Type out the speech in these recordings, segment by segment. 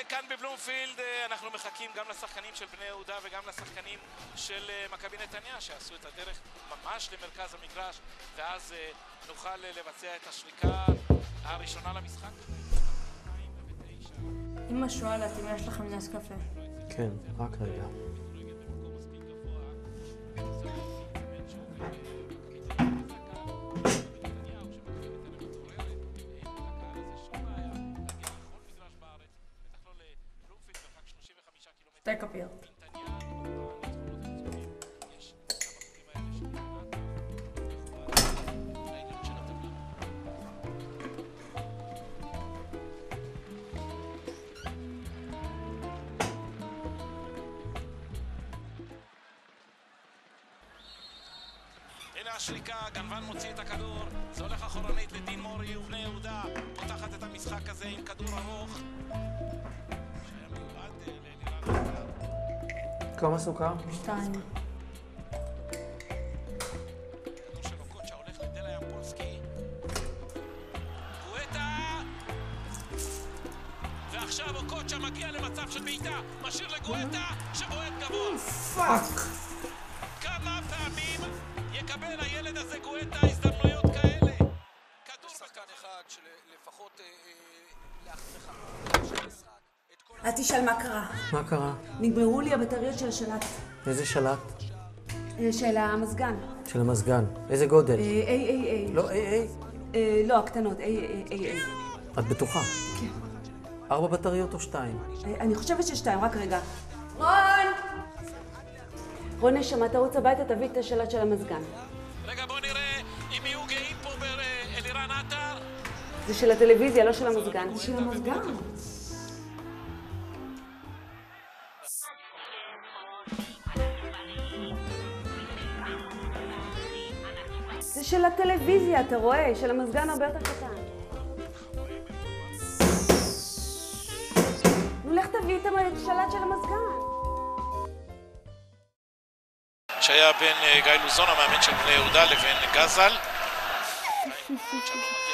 כאן בבלומפילד אנחנו מחכים גם לשחקנים של בני יהודה וגם לשחקנים של מכבי נתניה שעשו את הדרך ממש למרכז המגרש, ואז נוכל לבצע את השריקה הראשונה למשחק. אמא שואלת אם יש לכם נס קפה. כן, רק רגע. שתי כפיות. הנה השריקה, גנבן מוציא את הכדור, זה הולך אחורנית לדין מורי ובני יהודה, פותחת את המשחק הזה עם כדור ארוך. כמה סוכר? 2. כדור של אוקוצ'ה הולך לדלה ימפולסקי. גואטה! ועכשיו אוקוצ'ה מגיע למצב של בעיטה, משאיר לגואטה שבועט גבוה. פאק! כמה פעמים יקבל הילד הזה גואטה הזדמנויות כאלה? כדור שחקן אחד שלפחות להחזיך. את תשאל מה קרה. מה קרה? נגמרו לי הבטריות של השלט. איזה שלט? של המזגן. של המזגן. איזה גודל? A. לא, לא, הקטנות. A. את בטוחה? כן. 4 בטריות או 2? אני חושבת ש2, רק רגע. רון נשמה, תרוץ הביתה, תביא את השלט של המזגן. רגע, בוא נראה אם יהיו גאים פה באלירן עטר. זה של הטלוויזיה, לא של המזגן. זה של המזגן. זה של הטלוויזיה, אתה רואה? של המזגן הרבה יותר קטן. נו, לך תביא את השלט של המזגן. שהיה בין גיא לוזון, המאמן של בני יהודה, לבין גזל.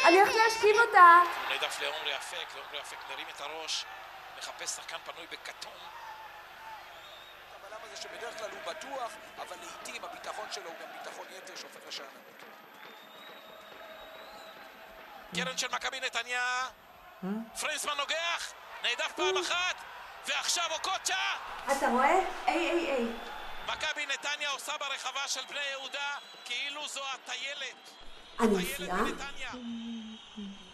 אני הולכת להשכיב אותה. הוא נעדף לעומרי אפק, ועומרי אפק מרים את הראש, מחפש שחקן פנוי בכתום. הבלם הזה שבדרך כלל הוא בטוח, אבל לעיתים הביטחון שלו הוא גם ביטחון יתר שהופך לשאננות. קרן של מכבי נתניה, פרנסמן נוגח, נעדף פעם אחת, ועכשיו אוקוצ'ה! אתה רואה? A. מכבי נתניה עושה ברחבה של בני יהודה כאילו זו הטיילת. אני מפתיעה?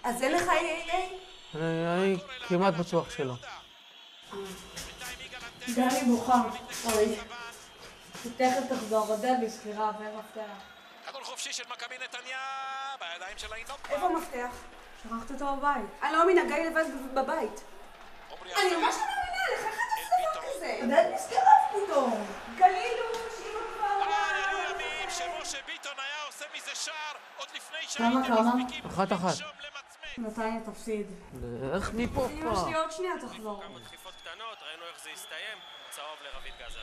אז אין לך A. אני כמעט בטוח שלא. דני בוכה, אוי. תכף תחזור, עודד בספירה ומפתח. כדור חופשי של מכבי נתניה בידיים של העינוק. איפה המפתח? שכחת אותו בבית. אני לא מאמינה, גיא לבד בבית. אני ממש לא מאמינה לך, איך אתה עושה דבר כזה? עודד נזכרת פתאום. גלילוש, אמא כבר... ימים שמשה ביטון היה עושה מזה שער עוד לפני שהייתם מספיקים. 1-1. נתניה תפסיד. איך מפה אמא פה? שלי עוד שנייה תחזור. כמה דחיפות קטנות, ראינו איך זה הסתיים, צהוב לרביד גזל.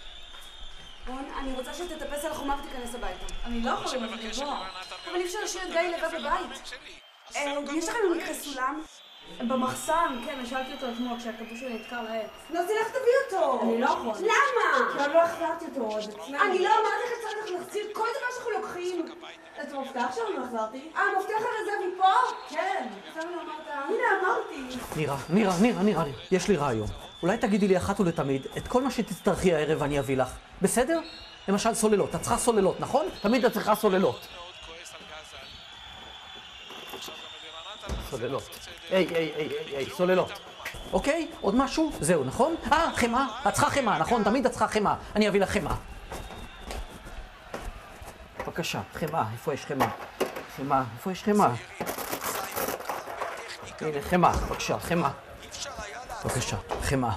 רון, אני רוצה שתטפס על החומה ותיכנס הביתה. אני לא יכולה שמבקש לבוא. אלירן עטר אבל אי אפשר להשאיר את גיא לבד בבית. יש לכם במקרה סולם? במחסן, כן, שאלתי אותו אתמול כשהכבוש שלי נתקע לעץ. לא, אז תלך תביא אותו! אני לא יכול. למה? כי אני לא החזרתי אותו, זה צנע. אני לא אמרתי לך צריך להחזיר כל דבר שאנחנו לוקחים. את המפתח שלנו לא החזרתי? המפתח הרזרבי פה? כן. עכשיו לא אמרת, הנה אמרתי. נירה, יש לי רעיון. אולי תגידי לי אחת ולתמיד את כל מה שתצטרכי הערב אני אביא לך. בסדר? למשל סוללות. את צריכה סוללות, נכון? תמיד את צריכה סוללות. סוללות. היי, סוללות. אוקיי? עוד משהו? זהו, נכון? חמאה. את צריכה חמאה, נכון? תמיד את צריכה חמאה. אני אביא לך חמאה. בבקשה, חמאה. איפה יש חמאה? איפה יש חמאה? הנה, חמאה. בבקשה, חמאה. בבקשה, חמאה.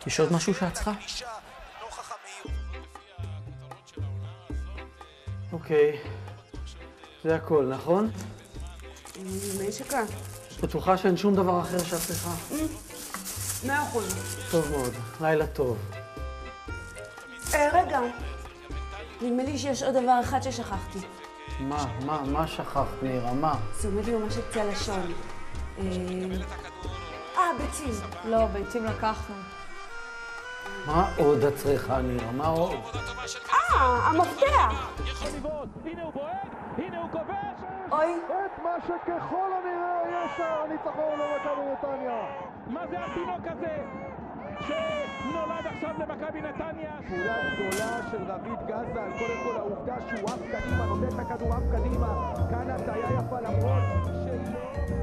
יש עוד משהו שאת צריכה? נוכח המהירות. אוקיי. זה הכל, נכון? מי שכן? בטוחה שאין שום דבר אחר שאת צריכה? 100%. טוב מאוד. לילה טוב. רגע. נדמה לי שיש עוד דבר אחד ששכחתי. מה שכחת, נירה? מה? זה עומד לי ממש אצל הלשון. ביצים. לא, ביצים לקחנו. מה עוד את צריכה, נירה? מה עוד? המפתח! הנה הוא בועט, הנה הוא כובש! אוי. את מה שככל הנראה יש הניצחון למכבי נתניה. מה זה התינוק הזה שנולד עכשיו למכבי נתניה? פעולה גדולה של רביד גזל, קודם כל העובדה שהוא עף קדימה, נותן את הכדור עף קדימה, כאן הטעיה יפה למרות שלא...